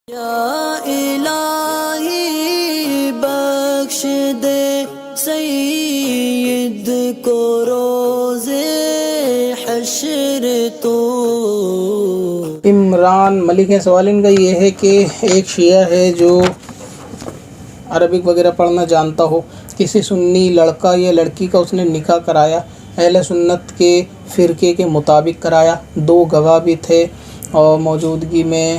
یا الہی بخش دے سید کو روز حشر تو۔ عمران ملک ہے، سوال ان کا یہ ہے کہ ایک شیعہ ہے جو عربک وغیرہ پڑھنا جانتا ہو، کسی سنی لڑکا یا لڑکی کا اس نے نکاح کرایا، اہل سنت کے فرقے کے مطابق کرایا، 2 گواہ بھی تھے اور موجودگی میں،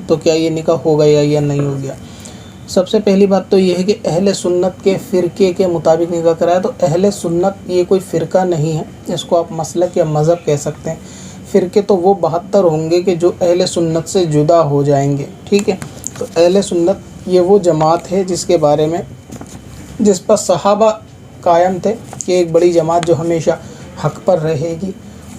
تو کیا یہ نکاح ہو گیا یا نہیں ہو گیا؟ سب سے پہلی بات تو یہ ہے کہ اہل سنت کے فرقے کے مطابق نکاح کرایا، تو اہل سنت یہ کوئی فرقہ نہیں ہے، اس کو آپ مسلک یا مذہب کہہ سکتے ہیں۔ فرقے تو وہ 72 ہوں گے کہ جو اہل سنت سے جدا ہو جائیں گے، ٹھیک ہے؟ تو اہل سنت یہ وہ جماعت ہے جس کے بارے میں، جس پر صحابہ قائم تھے کہ ایک بڑی جماعت جو ہمیشہ حق پر رہے گی،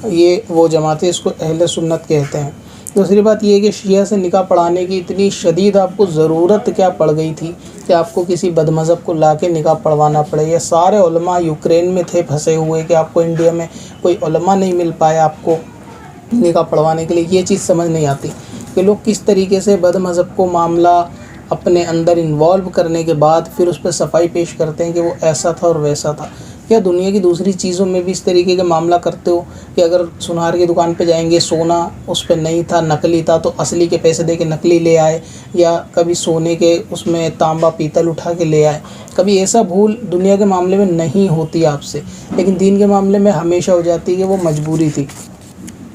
یہ وہ جماعت ہے، اس کو اہل سنت کہتے ہیں۔ دوسری بات یہ ہے کہ شیعہ سے نکاح پڑھانے کی اتنی شدید آپ کو ضرورت کیا پڑ گئی تھی کہ آپ کو کسی بد مذہب کو لا کے نکاح پڑھوانا پڑے؟ یہ سارے علماء یوکرین میں تھے پھنسے ہوئے کہ آپ کو انڈیا میں کوئی علماء نہیں مل پایا آپ کو نکاح پڑھوانے کے لیے۔ یہ چیز سمجھ نہیں آتی کہ لوگ کس طریقے سے بد مذہب کو معاملہ اپنے اندر انوالو کرنے کے بعد پھر اس پہ صفائی پیش کرتے ہیں کہ وہ ایسا تھا اور ویسا تھا۔ کیا دنیا کی دوسری چیزوں میں بھی اس طریقے کا معاملہ کرتے ہو کہ اگر سنار کی دکان پہ جائیں گے، سونا اس پہ نہیں تھا، نقلی تھا، تو اصلی کے پیسے دے کے نقلی لے آئے، یا کبھی سونے کے اس میں تانبا پیتل اٹھا کے لے آئے؟ کبھی ایسا بھول دنیا کے معاملے میں نہیں ہوتی آپ سے، لیکن دین کے معاملے میں ہمیشہ ہو جاتی ہے کہ وہ مجبوری تھی،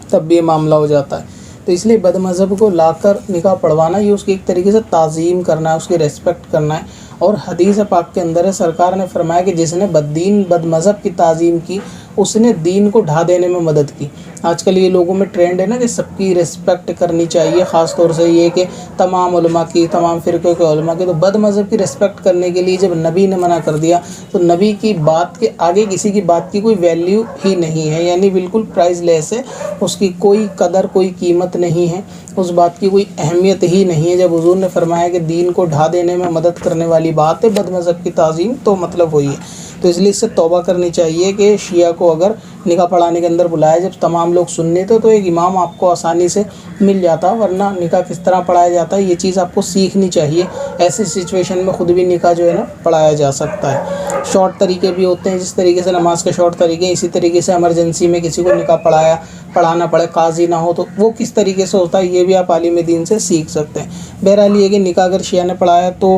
تب بھی یہ معاملہ ہو جاتا ہے۔ تو اس لیے بد مذہب کو لا کر نکاح پڑھوانا، یہ اس کی ایک طریقے سے تعظیم کرنا ہے، اس کی ریسپیکٹ کرنا ہے۔ اور حدیث پاک کے اندر ہے، سرکار نے فرمایا کہ جس نے بد مذہب کی تعظیم کی، اس نے دین کو ڈھا دینے میں مدد کی۔ آج کل یہ لوگوں میں ٹرینڈ ہے نا کہ سب کی ریسپیکٹ کرنی چاہیے، خاص طور سے یہ کہ تمام علماء کی، تمام فرقوں کے علماء کی۔ تو بد مذہب کی ریسپیکٹ کرنے کے لیے جب نبی نے منع کر دیا تو نبی کی بات کے آگے کسی کی بات کی کوئی ویلیو ہی نہیں ہے، یعنی بالکل پرائز لیس ہے، اس کی کوئی قدر، کوئی قیمت نہیں ہے، اس بات کی کوئی اہمیت ہی نہیں ہے۔ جب حضور نے فرمایا کہ دین کو ڈھا دینے میں مدد کرنے والی بات ہے بد مذہب کی تعظیم، تو مطلب وہی ہے۔ تو اس لیے اس سے توبہ کرنی چاہیے کہ شیعہ کو اگر نکاح پڑھانے کے اندر بلایا، جب تمام لوگ سننے تھے تو ایک امام آپ کو آسانی سے مل جاتا، ورنہ نکاح کس طرح پڑھایا جاتا ہے یہ چیز آپ کو سیکھنی چاہیے۔ ایسی سچویشن میں خود بھی نکاح جو ہے نا پڑھایا جا سکتا ہے۔ شارٹ طریقے بھی ہوتے ہیں، جس طریقے سے نماز کے شارٹ طریقے ہیں، اسی طریقے سے ایمرجنسی میں کسی کو نکاح پڑھانا پڑے، قاضی نہ ہو تو وہ کس طریقے سے ہوتا ہے، یہ بھی آپ عالم دین سے سیکھ سکتے ہیں۔ بہرحال یہ کہ نکاح اگر شیعہ نے پڑھایا تو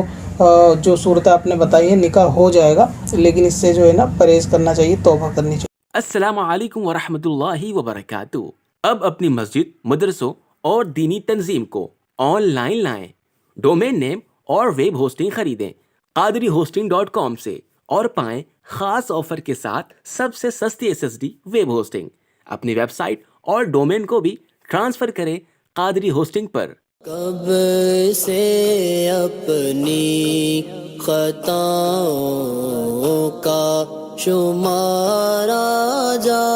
جو صورت آپ نے بتائی ہے نکاح ہو جائے گا، لیکن اس سے جو ہے نا پرہیز کرنا چاہیے، توبہ کرنی چاہیے۔ السلام علیکم ورحمۃ اللہ وبرکاتہ۔ اب اپنی مسجد، مدرسوں اور دینی تنظیم کو آن لائن لائیں۔ ڈومین نیم اور ویب ہوسٹنگ خریدیں qadriHosting.com سے اور پائیں خاص آفر کے ساتھ سب سے سستی SSD ویب ہوسٹنگ۔ اپنی ویب سائٹ اور ڈومین کو بھی ٹرانسفر کریں قادری ہوسٹنگ پر۔ کب سے اپنی خطاؤں کا شمارا جا